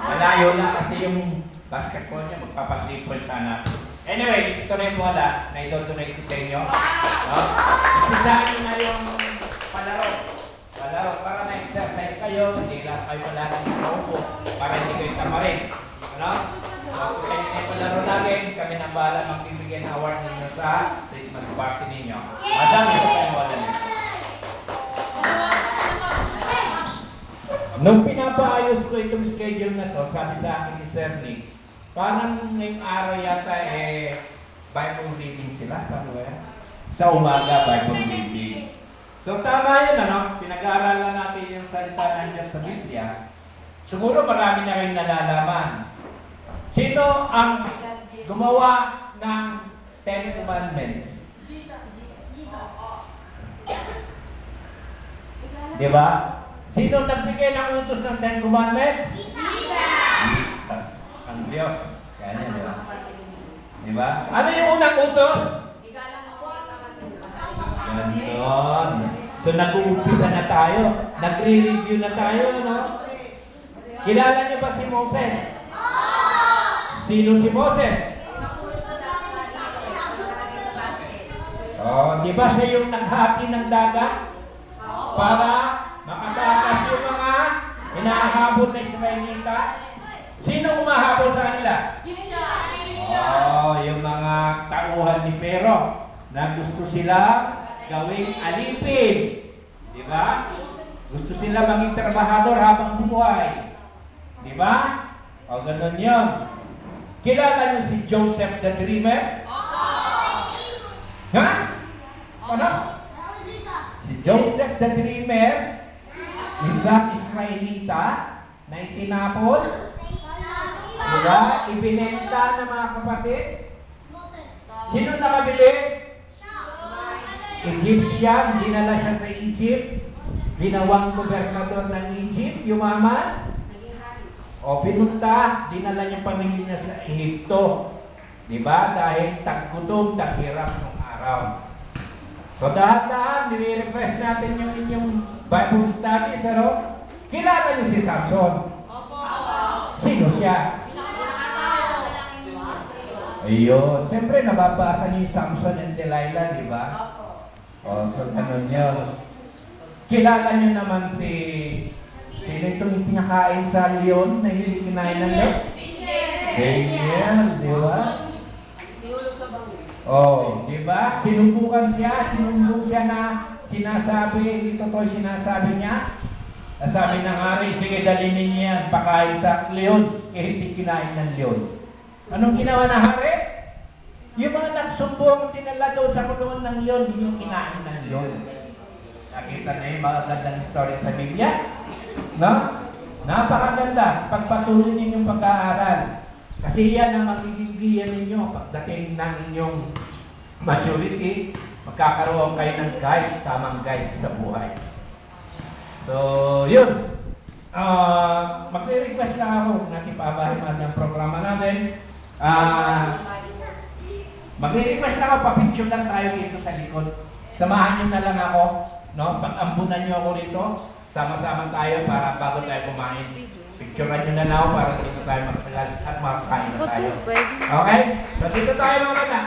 Malayo na kasi yung basketball niya, magpapatripol sana. Anyway, ito na yung bola na ito-donate ko sa inyo. No? Isisahin nyo na yung palaro. Palaro, para na-exercise kayo, hindi lang kayo palagi nakaupo, para hindi kayo tamarin. Ano? So, kaya nyo yung palaro lagi, kami nang bahala magbibigyan ng award ninyo sa Christmas party ninyo. Madami ko kayo wala nito. Nung pinapaayos ko itong schedule na to, sabi sa akin ni Sir Nick, parang ngayong araw yata Bible reading sila, paano ba yan? Sa umaga, Bible reading. So tama yun, ano? Pinag-aaralan natin yung salita ng Diyos sa Biblia. Siguro marami na rin nalalaman. Sino ang gumawa ng Ten Commandments? Di ba? Sino nagbigay ng utos ng Ten Commandments? Jesus. Ang Diyos. Kaya niya, di ba? Di ba? Ano yung unang utos? Ganon. So, nag-uumpisa na tayo. Nagre-review na tayo, no? Kilala niyo ba si Moses? Sino si Moses? Oh, di ba siya yung naghati ng dagat? Para makatakas yung mga hinahabol na Israelita. Sino umahabol sa kanila? Oh, yung mga tauhan ni Pero na gusto sila gawing alipin. Di ba? Gusto sila maging trabahador habang buhay. Di ba? O, ganun yun. Kilala niyo si Joseph the Dreamer? Ha? Ano? Si Joseph the Dreamer, isang Israelita na itinapon, diba? Ibinenta ng mga kapatid. Sino nakabili? Egyptian, dinala siya sa Egypt, ginawang gobernador ng Egypt, yumaman. O pinunta, dinala niya pamilya niya sa Ehipto. Diba? Dahil taggutom, taghirap ng araw. So dahan-dahan, nire-request natin yung inyong Bible studies, ano? Kilala niyo si Samson? Sino siya? Ayun. Siyempre, nababasa niyo yung Samson and Delilah, di ba? O, so ganun yun. Kilala niyo naman sino itong pinakain sa leon na hindi kinain ng leon? Daniel, di ba? Oh, di ba? Sinumbong siya na sinasabi, hindi totoo sinasabi niya. Sabi ng hari, sige dalhin ninyo yan, pakain sa leon, hindi kinain ng leon. Anong ginawa ng hari? Yung mga nagsumbong, dinala doon sa kulungan ng leon, hindi yung kinain ng leon. Nakita na yung mga gandang story sa Biblia? No? Napakaganda. Pagpatuloy ninyong pag-aaral. Kasi yan ang magiging giyan ninyo pagdating ng inyong maturity, magkakaroon kayo ng guide, tamang guide sa buhay. So, yun. Magre-request lang ako na ipabahin natin ang programa natin. Magre-request lang ako, papicture lang tayo dito sa likod. Samahan nyo na lang ako, no? Pag-ambunan nyo ako rito, sama-sama tayo para bago tayo kumain. Picturean nyo na lang ako para dito tayo magpalag at makakain na tayo. Okay? So dito tayo mga bata.